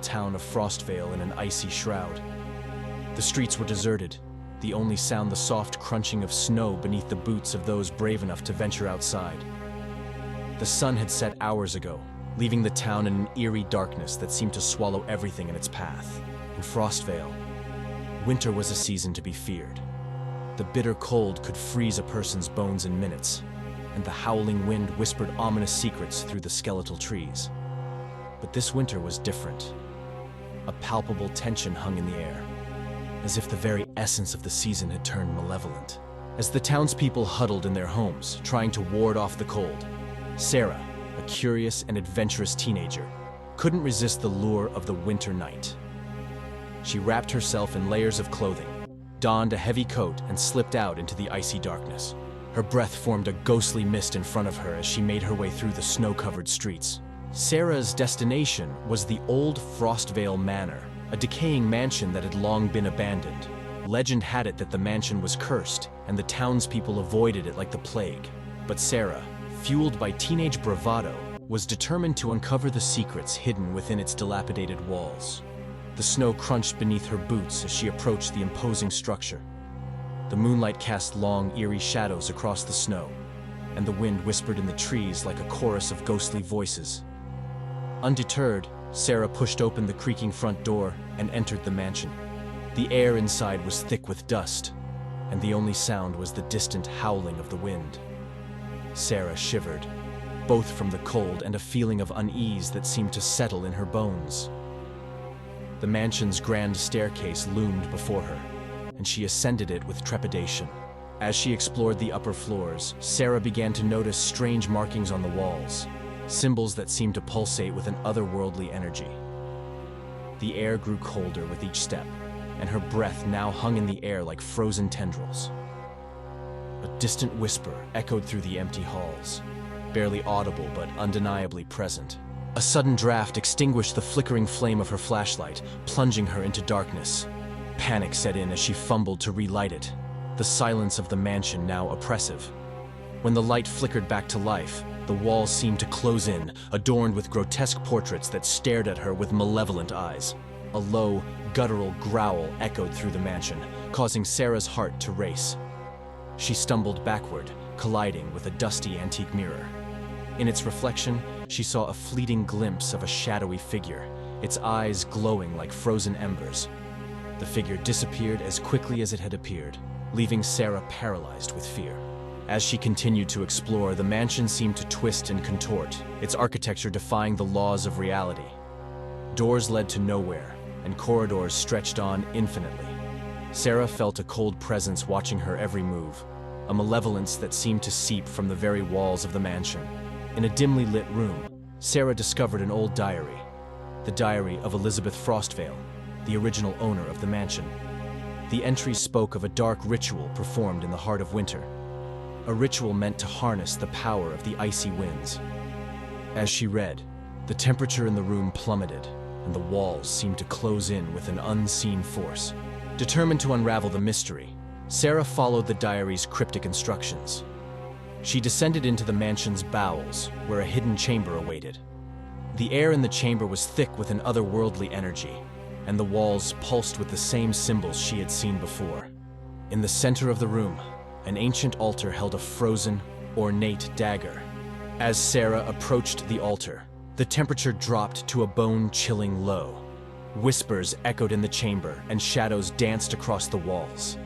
town of Frostvale in an icy shroud. The streets were deserted, the only sound the soft crunching of snow beneath the boots of those brave enough to venture outside. The sun had set hours ago, leaving the town in an eerie darkness that seemed to swallow everything in its path. In Frostvale, winter was a season to be feared. The bitter cold could freeze a person's bones in minutes, and the howling wind whispered ominous secrets through the skeletal trees. But this winter was different. A palpable tension hung in the air, as if the very essence of the season had turned malevolent. As the townspeople huddled in their homes, trying to ward off the cold, Sarah, a curious and adventurous teenager, couldn't resist the lure of the winter night. She wrapped herself in layers of clothing, donned a heavy coat, and slipped out into the icy darkness. Her breath formed a ghostly mist in front of her as she made her way through the snow-covered streets. Sarah's destination was the old Frostvale Manor, a decaying mansion that had long been abandoned. Legend had it that the mansion was cursed, and the townspeople avoided it like the plague. But Sarah, fueled by teenage bravado, was determined to uncover the secrets hidden within its dilapidated walls. The snow crunched beneath her boots as she approached the imposing structure. The moonlight cast long, eerie shadows across the snow, and the wind whispered in the trees like a chorus of ghostly voices. Undeterred, Sarah pushed open the creaking front door and entered the mansion. The air inside was thick with dust, and the only sound was the distant howling of the wind. Sarah shivered, both from the cold and a feeling of unease that seemed to settle in her bones. The mansion's grand staircase loomed before her, and she ascended it with trepidation. As she explored the upper floors, Sarah began to notice strange markings on the walls, symbols that seemed to pulsate with an otherworldly energy. The air grew colder with each step, and her breath now hung in the air like frozen tendrils. A distant whisper echoed through the empty halls, barely audible but undeniably present. A sudden draft extinguished the flickering flame of her flashlight, plunging her into darkness. Panic set in as she fumbled to relight it, the silence of the mansion now oppressive. When the light flickered back to life, the walls seemed to close in, adorned with grotesque portraits that stared at her with malevolent eyes. A low, guttural growl echoed through the mansion, causing Sarah's heart to race. She stumbled backward, colliding with a dusty antique mirror. In its reflection, she saw a fleeting glimpse of a shadowy figure, its eyes glowing like frozen embers. The figure disappeared as quickly as it had appeared, leaving Sarah paralyzed with fear. As she continued to explore, the mansion seemed to twist and contort, its architecture defying the laws of reality. Doors led to nowhere, and corridors stretched on infinitely. Sarah felt a cold presence watching her every move, a malevolence that seemed to seep from the very walls of the mansion. In a dimly lit room, Sarah discovered an old diary, the diary of Elizabeth Frostvale, the original owner of the mansion. The entry spoke of a dark ritual performed in the heart of winter, a ritual meant to harness the power of the icy winds. As she read, the temperature in the room plummeted, and the walls seemed to close in with an unseen force. Determined to unravel the mystery, Sarah followed the diary's cryptic instructions. She descended into the mansion's bowels, where a hidden chamber awaited. The air in the chamber was thick with an otherworldly energy, and the walls pulsed with the same symbols she had seen before. In the center of the room, an ancient altar held a frozen, ornate dagger. As Sarah approached the altar, the temperature dropped to a bone-chilling low. Whispers echoed in the chamber, and shadows danced across the walls.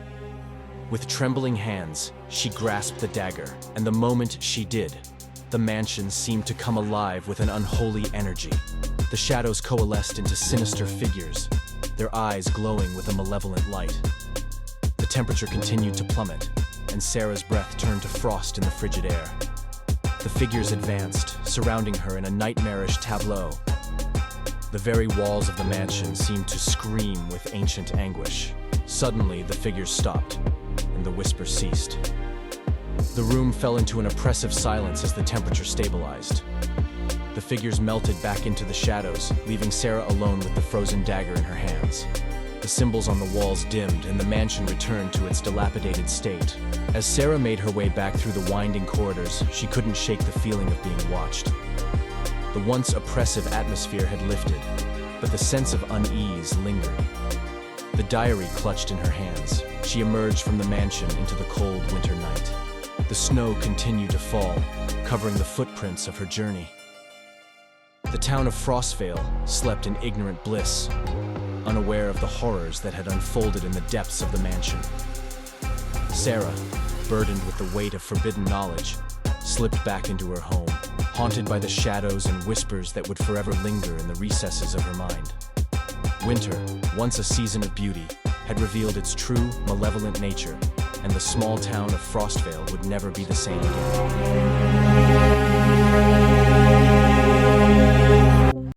With trembling hands, she grasped the dagger, and the moment she did, the mansion seemed to come alive with an unholy energy. The shadows coalesced into sinister figures, their eyes glowing with a malevolent light. The temperature continued to plummet, and Sarah's breath turned to frost in the frigid air. The figures advanced, surrounding her in a nightmarish tableau. The very walls of the mansion seemed to scream with ancient anguish. Suddenly, the figures stopped, and the whisper ceased. The room fell into an oppressive silence as the temperature stabilized. The figures melted back into the shadows, leaving Sarah alone with the frozen dagger in her hands. The symbols on the walls dimmed, and the mansion returned to its dilapidated state. As Sarah made her way back through the winding corridors, she couldn't shake the feeling of being watched. The once oppressive atmosphere had lifted, but the sense of unease lingered. The diary clutched in her hands, she emerged from the mansion into the cold winter night. The snow continued to fall, covering the footprints of her journey. The town of Frostvale slept in ignorant bliss, unaware of the horrors that had unfolded in the depths of the mansion. Sarah, burdened with the weight of forbidden knowledge, slipped back into her home, haunted by the shadows and whispers that would forever linger in the recesses of her mind. Winter, once a season of beauty, had revealed its true, malevolent nature, and the small town of Frostvale would never be the same again.